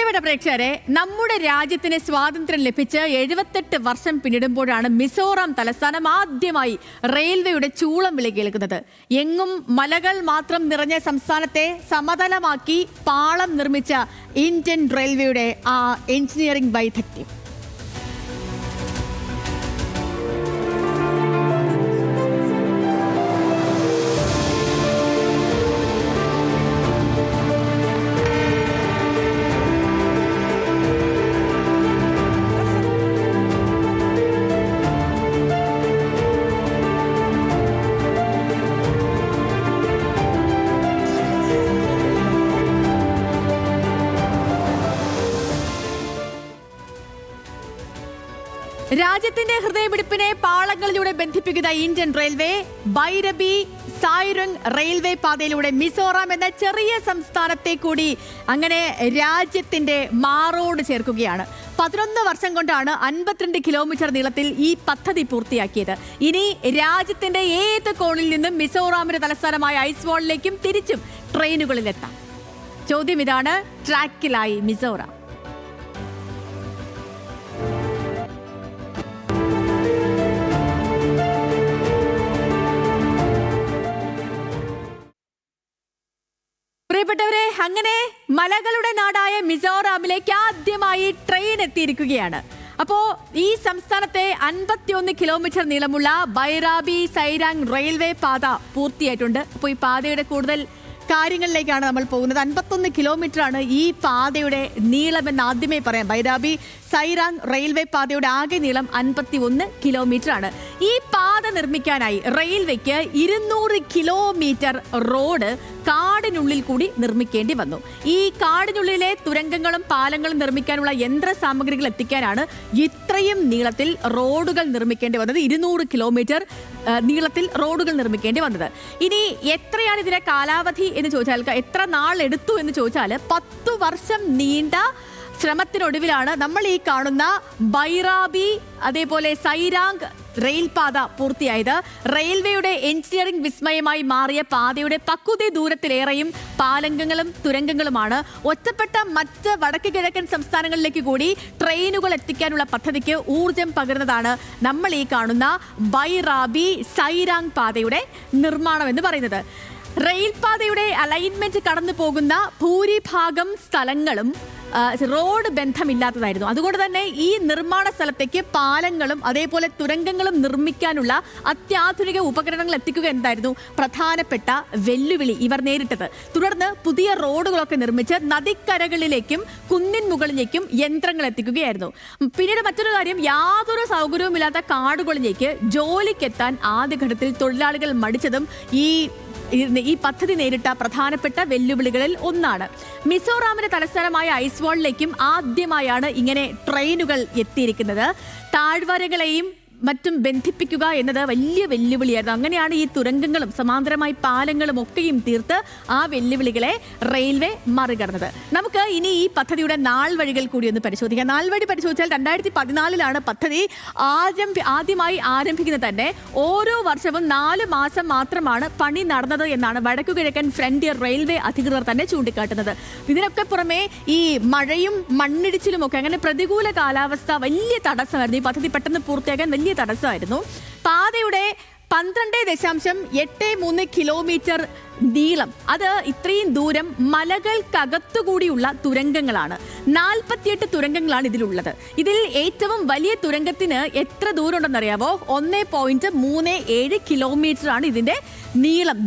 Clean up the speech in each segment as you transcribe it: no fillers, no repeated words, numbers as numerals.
പ്രിയപ്പെട്ട പ്രേക്ഷകരെ, നമ്മുടെ രാജ്യത്തിന് സ്വാതന്ത്ര്യം ലഭിച്ച് 78 വർഷം പിന്നിടുമ്പോഴാണ് മിസോറാം തലസ്ഥാനം ആദ്യമായി റെയിൽവേയുടെ ചൂളം വിളി കേൾക്കുന്നത്. എങ്ങും മലകൾ മാത്രം നിറഞ്ഞ സംസ്ഥാനത്തെ സമതലമാക്കി പാളം നിർമ്മിച്ച ഇന്ത്യൻ റെയിൽവേയുടെ ആ എഞ്ചിനീയറിംഗ് വൈദഗ്ധ്യം. രാജ്യത്തിന്റെ ഹൃദയമിടിപ്പിനെ പാളങ്ങളിലൂടെ ബന്ധിപ്പിക്കുന്ന ഇന്ത്യൻ റെയിൽവേ ബൈരബി സായ്രംഗ് റെയിൽവേ പാതയിലൂടെ മിസോറാം എന്ന ചെറിയ സംസ്ഥാനത്തെ കൂടി അങ്ങനെ രാജ്യത്തിന്റെ മാറോട് ചേർക്കുകയാണ്. 11 വർഷം കൊണ്ടാണ് 52 കിലോമീറ്റർ നീളത്തിൽ ഈ പദ്ധതി പൂർത്തിയാക്കിയത്. ഇനി രാജ്യത്തിന്റെ ഏത് കോണിൽ നിന്നും മിസോറാമിന്റെ തലസ്ഥാനമായ ഐസ്വാളിലേക്കും തിരിച്ചും ട്രെയിനുകളിലെത്താം. ചോദ്യം ഇതാണ്: ട്രാക്കിലായി മിസോറാം. പ്രിയപ്പെട്ടവരെ, അങ്ങനെ മലകളുടെ നാടായ മിസോറാമിലേക്ക് ആദ്യമായി ട്രെയിൻ എത്തിയിരിക്കുകയാണ്. അപ്പോ ഈ സംസ്ഥാനത്തെ 51 കിലോമീറ്റർ നീളമുള്ള ബൈറാബി സൈരാങ് റെയിൽവേ പാത പൂർത്തിയായിട്ടുണ്ട്. അപ്പോൾ ഈ പാതയുടെ കൂടുതൽ കാര്യങ്ങളിലേക്കാണ് നമ്മൾ പോകുന്നത്. 51 കിലോമീറ്റർ ആണ് ഈ പാതയുടെ നീളമെന്ന് ആദ്യമേ പറയാം. ബൈരാബി സൈറാങ് റെയിൽവേ പാതയുടെ ആകെ നീളം 51 കിലോമീറ്റർ ആണ്. ഈ പാത നിർമ്മിക്കാനായി റെയിൽവേക്ക് 200 കിലോമീറ്റർ റോഡ് കാടിനുള്ളിൽ കൂടി നിർമ്മിക്കേണ്ടി വന്നു. ഈ കാടിനുള്ളിലെ തുരങ്കങ്ങളും പാലങ്ങളും നിർമ്മിക്കാനുള്ള യന്ത്ര സാമഗ്രികൾ എത്തിക്കാനാണ് ഇത്രയും നീളത്തിൽ റോഡുകൾ നിർമ്മിക്കേണ്ടി വന്നത്. 200 കിലോമീറ്റർ നീളത്തിൽ റോഡുകൾ നിർമ്മിക്കേണ്ടി വന്നത്. ഇനി എത്രയാണ് ഇതിന്റെ കാലാവധി എന്ന് ചോദിച്ചാൽ, എത്ര നാളെടുത്തു എന്ന് ചോദിച്ചാൽ, 10 വർഷം നീണ്ട ശ്രമത്തിനൊടുവിലാണ് നമ്മൾ ഈ കാണുന്ന ബൈറാബി അതേപോലെ സൈരാങ് റെയിൽപാത പൂർത്തിയായത്. റെയിൽവേയുടെ എഞ്ചിനീയറിംഗ് വിസ്മയമായി മാറിയ പാതയുടെ പകുതി ദൂരത്തിലേറെയും പാലങ്ങളും തുരങ്കങ്ങളുമാണ്. ഒറ്റപ്പെട്ട മറ്റ് വടക്ക് കിഴക്കൻ സംസ്ഥാനങ്ങളിലേക്ക് കൂടി ട്രെയിനുകൾ എത്തിക്കാനുള്ള പദ്ധതിക്ക് ഊർജം പകരുന്നതാണ് നമ്മൾ ഈ കാണുന്ന ബൈറാബി സൈരാങ് പാതയുടെ നിർമ്മാണം എന്ന് പറയുന്നത്. റെയിൽപാതയുടെ അലൈൻമെന്റ് കടന്നു പോകുന്ന ഭൂരിഭാഗം സ്ഥലങ്ങളും റോഡ് ബന്ധമില്ലാത്തതായിരുന്നു. അതുകൊണ്ട് തന്നെ ഈ നിർമ്മാണ സ്ഥലത്തേക്ക് പാലങ്ങളും അതേപോലെ തുരങ്കങ്ങളും നിർമ്മിക്കാനുള്ള അത്യാധുനിക ഉപകരണങ്ങൾ എത്തിക്കുക എന്തായിരുന്നു പ്രധാനപ്പെട്ട വെല്ലുവിളി ഇവർ നേരിട്ടത്. തുടർന്ന് പുതിയ റോഡുകളൊക്കെ നിർമ്മിച്ച് നദിക്കരകളിലേക്കും കുന്നിൻ മുകളിലേക്കും യന്ത്രങ്ങൾ എത്തിക്കുകയായിരുന്നു. പിന്നീട് മറ്റൊരു കാര്യം, യാതൊരു സൗകര്യവുമില്ലാത്ത കാടുകളിലേക്ക് ജോലിക്കെത്താൻ ആദ്യഘട്ടത്തിൽ തൊഴിലാളികൾ മടിച്ചതും ഈ പദ്ധതി നേരിട്ട പ്രധാനപ്പെട്ട വെല്ലുവിളികളിൽ ഒന്നാണ്. മിസോറാമിന്റെ തലസ്ഥാനമായ ഐസ്വാളിലേക്കും ആദ്യമായാണ് ഇങ്ങനെ ട്രെയിനുകൾ എത്തിയിരിക്കുന്നത്. താഴ്വരകളെയും മറ്റും ബന്ധിപ്പിക്കുക എന്നത് വലിയ വെല്ലുവിളിയായിരുന്നു. അങ്ങനെയാണ് ഈ തുരങ്കങ്ങളും സമാന്തരമായി പാലങ്ങളും ഒക്കെയും തീർത്ത് ആ വെല്ലുവിളികളെ റെയിൽവേ മറികടന്നത്. നമുക്ക് ഇനി ഈ പദ്ധതിയുടെ നാൾ വഴികൾ കൂടി ഒന്ന് പരിശോധിക്കാം. നാൾ വഴി പരിശോധിച്ചാൽ 2014 പദ്ധതി ആദ്യമായി ആരംഭിക്കുന്നത്. തന്നെ ഓരോ വർഷവും 4 മാസം മാത്രമാണ് പണി നടന്നത് എന്നാണ് വടക്കു കിഴക്കൻ ഫ്രണ്ടിയർ റെയിൽവേ അധികൃതർ തന്നെ ചൂണ്ടിക്കാട്ടുന്നത്. ഇതിനൊക്കെ പുറമെ ഈ മഴയും മണ്ണിടിച്ചിലും ഒക്കെ അങ്ങനെ പ്രതികൂല കാലാവസ്ഥ വലിയ തടസ്സമായിരുന്നു. ഈ പദ്ധതി പെട്ടെന്ന് പൂർത്തിയാക്കാൻ വലിയ തടസ്സമായിരുന്നു. പാതയുടെ 12.83 കിലോമീറ്റർ നീളം, അത് ഇത്രയും ദൂരം മലകൾക്കകത്തുകൂടിയുള്ള തുരങ്കങ്ങളാണ്. 48 തുരങ്കങ്ങളാണ് ഇതിലുള്ളത്. ഇതിൽ ഏറ്റവും വലിയ തുരങ്കത്തിന് എത്ര ദൂരം ഉണ്ടെന്നറിയാവോ? 1.37 കിലോമീറ്റർ ആണ് ഇതിന്റെ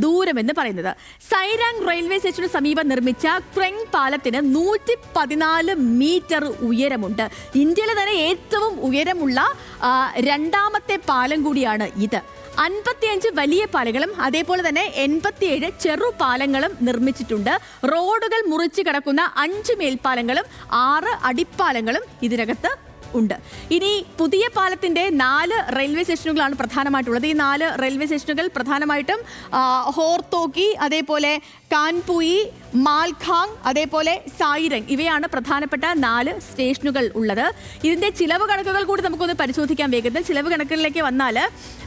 ദൂരം എന്ന് പറയുന്നത്. സൈരാങ് റെയിൽവേ സ്റ്റേഷന് സമീപം നിർമ്മിച്ച ക്രെങ് പാലത്തിന് 114 മീറ്റർ ഉയരമുണ്ട്. ഇന്ത്യയിലെ തന്നെ ഏറ്റവും ഉയരമുള്ള രണ്ടാമത്തെ പാലം കൂടിയാണ് ഇത്. 55 വലിയ പാലങ്ങളും അതേപോലെ തന്നെ 87 ചെറു പാലങ്ങളും നിർമ്മിച്ചിട്ടുണ്ട്. റോഡുകൾ മുറിച്ച് കിടക്കുന്ന 5 മേൽപ്പാലങ്ങളും 6 അടിപ്പാലങ്ങളും ഇതിനകത്ത് ഉണ്ട്. ഇനി പുതിയ പാലത്തിന്റെ 4 റെയിൽവേ സ്റ്റേഷനുകളാണ് പ്രധാനമായിട്ടുള്ളത്. ഈ 4 റെയിൽവേ സ്റ്റേഷനുകൾ പ്രധാനമായിട്ടും ഹോർത്തോക്കി, അതേപോലെ കാൻപുയി, മാൽഖാങ്, അതേപോലെ സായിരങ്, ഇവയാണ് പ്രധാനപ്പെട്ട 4 സ്റ്റേഷനുകൾ ഉള്ളത്. ഇതിന്റെ ചിലവ് കണക്കുകൾ കൂടി നമുക്കൊന്ന് പരിശോധിക്കാൻ വേഗത്തിൽ. ചിലവ് കണക്കുകളിലേക്ക് വന്നാൽ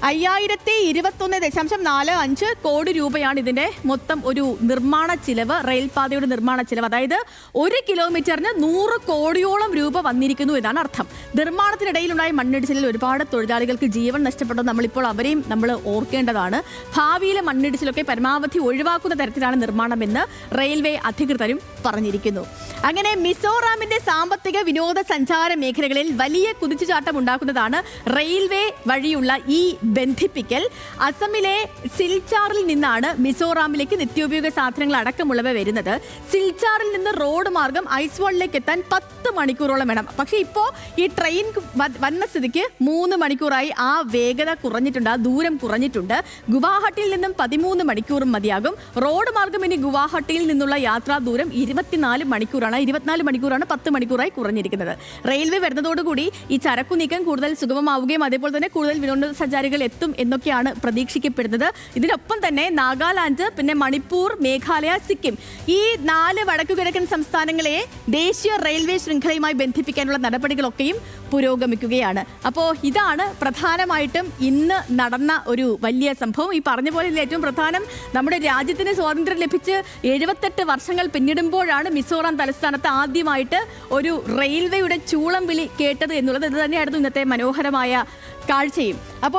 5021.45 കോടി രൂപയാണ് ഇതിന്റെ മൊത്തം ഒരു നിർമ്മാണ ചിലവ്, റെയിൽപാതയുടെ നിർമ്മാണ ചിലവ്. അതായത് 1 കിലോമീറ്ററിന് 100 കോടിയോളം രൂപ വന്നിരിക്കുന്നു എന്നാണ് അർത്ഥം. നിർമ്മാണത്തിനിടയിലുണ്ടായ മണ്ണിടിച്ചിലിൽ ഒരുപാട് തൊഴിലാളികൾക്ക് ജീവൻ നഷ്ടപ്പെട്ടു. നമ്മളിപ്പോൾ അവരെയും നമ്മൾ ഓർക്കേണ്ടതാണ്. ഭാവിയിലെ മണ്ണിടിച്ചിലൊക്കെ പരമാവധി ഒഴിവാക്കുന്ന തരത്തിലാണ് നിർമ്മാണമെന്ന് റെയിൽവേ അധികൃതരും പറഞ്ഞിരിക്കുന്നു. അങ്ങനെ മിസോറാമിന്റെ സാമ്പത്തിക വിനോദസഞ്ചാര മേഖലകളിൽ വലിയ കുതിച്ചുചാട്ടം ഉണ്ടാക്കുന്നതാണ് റെയിൽവേ വഴിയുള്ള ഈ ബന്ധിപ്പിക്കൽ. അസമിലെ സിൽച്ചാറിൽ നിന്നാണ് മിസോറാമിലേക്ക് നിത്യോപയോഗ സാധനങ്ങൾ അടക്കമുള്ളവ വരുന്നത്. സിൽച്ചാറിൽ നിന്ന് റോഡ് മാർഗം ഐസ്വാളിലേക്ക് എത്താൻ 10 മണിക്കൂറോളം വേണം. പക്ഷേ ഇപ്പോൾ ഈ ട്രെയിൻ വന്ന സ്ഥിതിക്ക് 3 മണിക്കൂറായി ആ വേഗത കുറഞ്ഞിട്ടുണ്ട്, ആ ദൂരം കുറഞ്ഞിട്ടുണ്ട്. ഗുവാഹട്ടിയിൽ നിന്നും 13 മണിക്കൂറും മതിയാകും. റോഡ് മാർഗം ഇനി ഗുവാഹട്ടിയിൽ നിന്നുള്ള യാത്രാ ദൂരം 24 മണിക്കൂറാണ്. 24 മണിക്കൂറാണ് 10 മണിക്കൂറായി കുറഞ്ഞിരിക്കുന്നത്. റെയിൽവേ വരുന്നതോടുകൂടി ഈ ചരക്കു നീക്കം കൂടുതൽ സുഗമമാവുകയും അതേപോലെ തന്നെ കൂടുതൽ വിനോദസഞ്ചാരികൾ എത്തും എന്നൊക്കെയാണ് പ്രതീക്ഷിക്കപ്പെടുന്നത്. ഇതിനൊപ്പം തന്നെ നാഗാലാൻഡ്, പിന്നെ മണിപ്പൂർ, മേഘാലയ, സിക്കിം, ഈ 4 വടക്കുകിഴക്കൻ സംസ്ഥാനങ്ങളെ ദേശീയ റെയിൽവേ ശൃംഖലയുമായി ബന്ധിപ്പിക്കാനുള്ള നടപടികളൊക്കെയും പുരോഗമിക്കുകയാണ്. അപ്പോൾ ഇതാണ് പ്രധാനമായിട്ടും ഇന്ന് നടന്ന ഒരു വലിയ സംഭവം. ഈ പറഞ്ഞ പോലെ ഇതിൽ ഏറ്റവും പ്രധാനം, നമ്മുടെ രാജ്യത്തിന് സ്വാതന്ത്ര്യം ലഭിച്ച് 78 വർഷങ്ങൾ പിന്നിടുമ്പോഴാണ് മിസോറാം തലസ്ഥാനത്ത് ആദ്യമായിട്ട് ഒരു റെയിൽവേയുടെ ചൂളം വിളി കേട്ടത് എന്നുള്ളത്. ഇത് തന്നെയായിരുന്നു ഇന്നത്തെ മനോഹരമായ കാഴ്ചയും. അപ്പോൾ